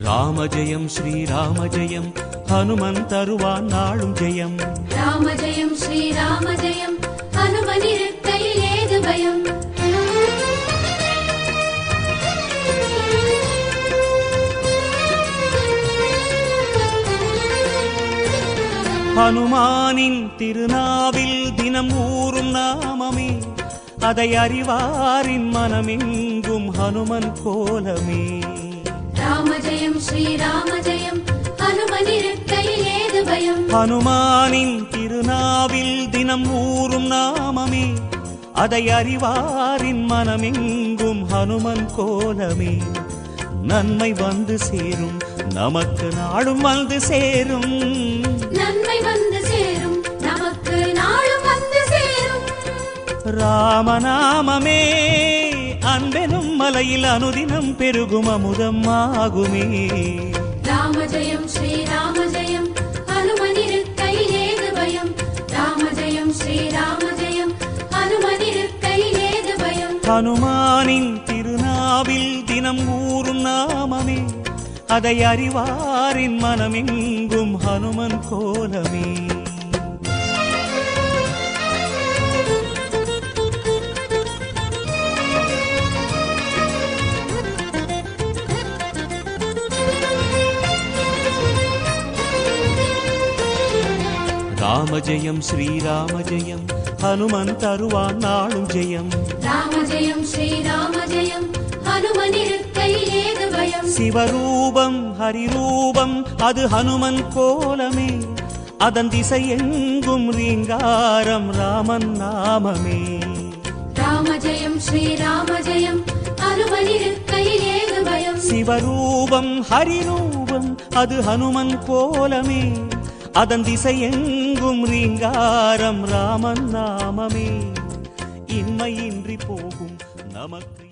ராம ஜெயம் ஸ்ரீராம ஜெயம் ஹனுமன் தருவான் நாளும் ஜெயம். ராம ஜெயம் ஸ்ரீராம ஜெயம் ஹனுமன் இருக்கையில் ஏது பயம். ஹனுமானின் திருநாவில் தினம் ஊறும் நாமமே, அதை அறிவாரின் மனமெங்கும் ஹனுமன் கோலமே. ராம ஜெயம் ஸ்ரீராம ஜெயம் ஹனுமன் இருக்கையில் ஏது பயம். ஹனுமானின் திருநாவில் தினம் ஊறும் நாமமே, அதை அறிவாரின் மனமெங்கும் ஹனுமன் கோலமே. நன்மை வந்து சேரும், நமக்கு நாடும் வந்து சேரும். நன்மை வந்து சேரும், நமக்கு நாளும் வந்து சேரும். ராமநாமமே அன்பெனும் மலையில் அனுதினம் பெருகும் அமுதம் ஆகுமே. ராம ஜெயம் ஸ்ரீராம ஜெயம் ஹனுமன் இருக்கையில் ஏது பயம். ராம ஜெயம் ஸ்ரீராம ஜெயம் ஹனுமன் இருக்கையில் ஏது பயம். ஹனுமானின் திருநாவில் தினம் ஊறும் நாமமே, அதை அறிவாரின் மனமெங்கும் ஹனுமன் கோலமே. ராம ஜெயம் ஸ்ரீராம ஜெயம் ஹனுமன் தருவான் நாளும் ஜெயம். ராம ஜெயம் ஸ்ரீராம ஜெயம் ஹனுமன் இருக்கையில் ஏது பயம். சிவரூபம் ஹரிரூபம் அது ஹனுமன் கோலமே, அதன் திசை எங்கும் ரீங்காரம் ராமன் நாமமே. ராம ஜெயம் ஸ்ரீராம ஜெயம் ஹனுமன் இருக்கையில் ஏது பயம். சிவரூபம் ஹரிரூபம் அது ஹனுமன் கோலமே, அதன் திசை எங்கும் ரீங்காரம் ராமன் நாமமே. இன்மையின்றி போகும் நமக்கு